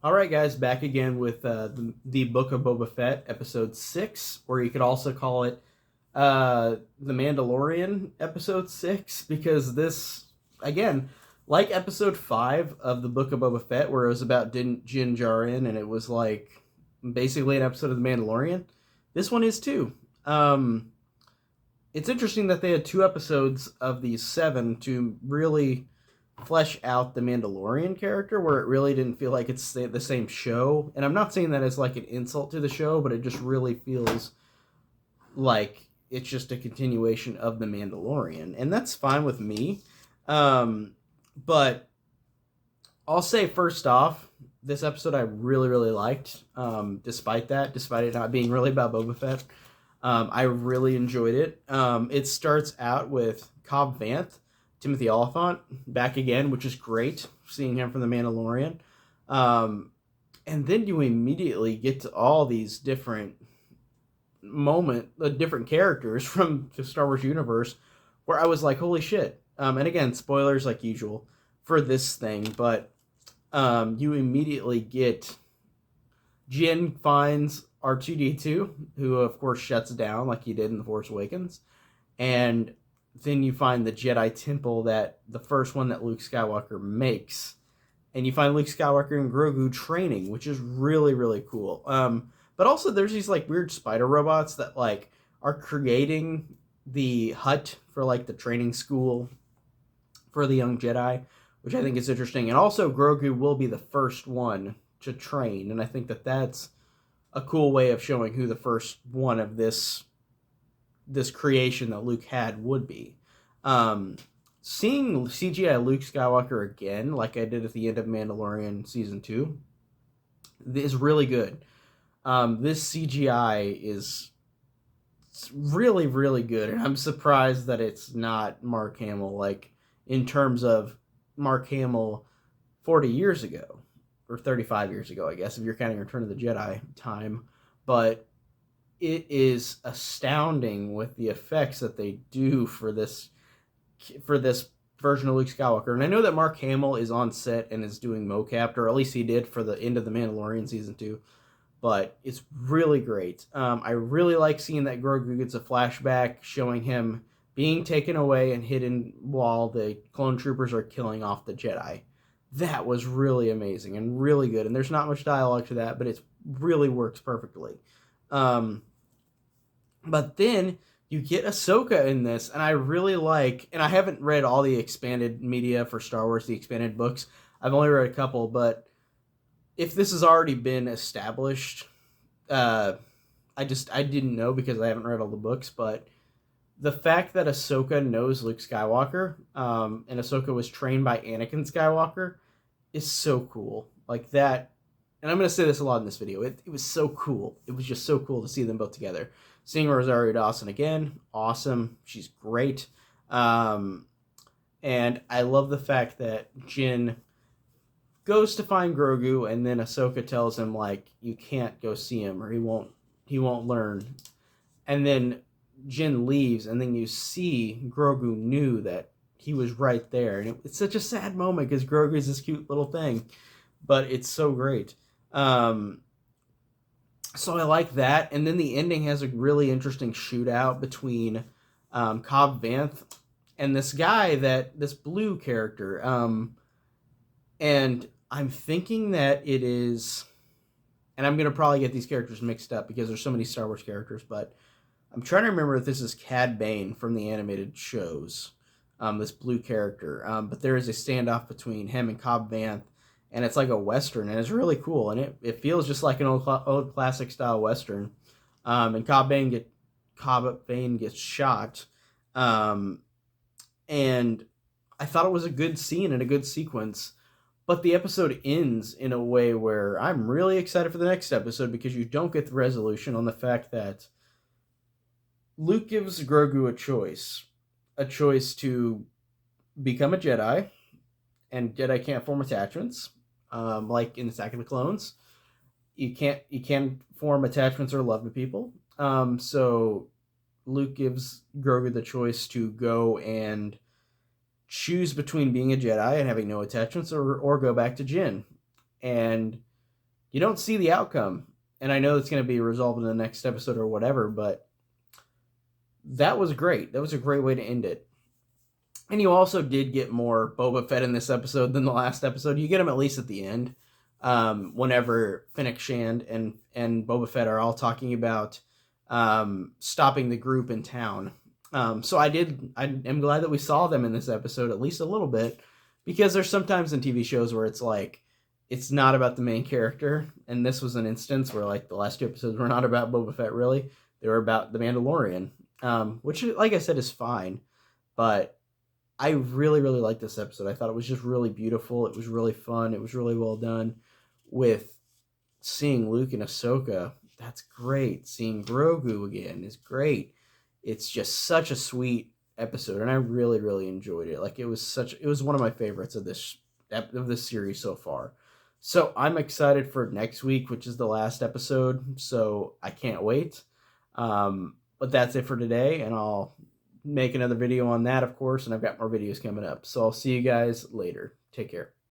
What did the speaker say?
All right, guys, back again with the Book of Boba Fett, episode 6, or you could also call it The Mandalorian, episode 6, because this, again, like episode 5 of the Book of Boba Fett, where it was about Din Djarin, and it was like basically an episode of The Mandalorian, this one is too. Um, it's interesting that they had 2 episodes of these 7 to really flesh out the Mandalorian character, where it really didn't feel like it's the same show. And I'm not saying that as like an insult to the show, but it just really feels like it's just a continuation of the Mandalorian, and that's fine with me. But I'll say first off, this episode I really liked. Despite it not being really about Boba Fett, I really enjoyed it. It starts out with Cobb Vanth, Timothy Oliphant, back again, which is great, seeing him from The Mandalorian. And then you immediately get to all these different different characters from the Star Wars universe, where I was like, holy shit. And again, spoilers like usual for this thing, but you immediately get Jin finds R2D2, who of course shuts down like he did in The Force Awakens, and then you find the Jedi Temple, that the first one that Luke Skywalker makes, and you find Luke Skywalker and Grogu training, which is really cool. But also there's these like weird spider robots that like are creating the hut for like the training school for the young Jedi, which I think is interesting. And also Grogu will be the first one to train, and I think that that's a cool way of showing who the first one of this creation that Luke had would be. Seeing CGI Luke Skywalker again, like I did at the end of Mandalorian Season 2, is really good. This CGI is really good, and I'm surprised that it's not Mark Hamill, like, in terms of Mark Hamill 40 years ago, or 35 years ago, I guess, if you're counting Return of the Jedi time. But it is astounding with the effects that they do for this version of Luke Skywalker. And I know that Mark Hamill is on set and is doing mocap, or at least he did for the end of The Mandalorian Season 2. But it's really great. I really like seeing that Grogu gets a flashback showing him being taken away and hidden while the clone troopers are killing off the Jedi. That was really amazing and really good. And there's not much dialogue to that, but it really works perfectly. But then you get Ahsoka in this, and I really like, and I haven't read all the expanded media for Star Wars, the expanded books. I've only read a couple, but if this has already been established, I didn't know because I haven't read all the books, but the fact that Ahsoka knows Luke Skywalker, and Ahsoka was trained by Anakin Skywalker, is so cool. Like that, and I'm going to say this a lot in this video, it was so cool. It was just so cool to see them both together. Seeing Rosario Dawson again, awesome. She's great. And I love the fact that Jin goes to find Grogu, and then Ahsoka tells him, like, you can't go see him, or he won't learn. And then Jin leaves, and then you see Grogu knew that he was right there. And it's such a sad moment because Grogu is this cute little thing, but it's so great. So I like that. And then the ending has a really interesting shootout between Cobb Vanth and this blue character. And I'm thinking that it is, and I'm going to probably get these characters mixed up because there's so many Star Wars characters, but I'm trying to remember if this is Cad Bane from the animated shows, this blue character. But there is a standoff between him and Cobb Vanth, and it's like a Western, and it's really cool, and it feels just like an old classic style Western. And Cobb Bane gets shot, and I thought it was a good scene and a good sequence. But the episode ends in a way where I'm really excited for the next episode, because you don't get the resolution on the fact that Luke gives Grogu a choice to become a Jedi, and Jedi can't form attachments, like in Attack of the Clones. You can't form attachments or love to people. So Luke gives Grogu the choice to go and choose between being a Jedi and having no attachments, or go back to Jin. And you don't see the outcome. And I know it's going to be resolved in the next episode or whatever, but that was great. That was a great way to end it. And you also did get more Boba Fett in this episode than the last episode. You get him at least at the end, whenever Fennec Shand and Boba Fett are all talking about stopping the group in town. So I am glad that we saw them in this episode at least a little bit, because there's sometimes in TV shows where it's like it's not about the main character, and this was an instance where like the last 2 episodes were not about Boba Fett really. They were about the Mandalorian, which, like I said, is fine, but I really, really liked this episode. I thought it was just really beautiful. It was really fun. It was really well done. With seeing Luke and Ahsoka, that's great. Seeing Grogu again is great. It's just such a sweet episode, and I really, really enjoyed it. Like, it was one of my favorites of this series so far. So I'm excited for next week, which is the last episode. So I can't wait. But that's it for today, and I'll make another video on that, of course, and I've got more videos coming up. So I'll see you guys later. Take care.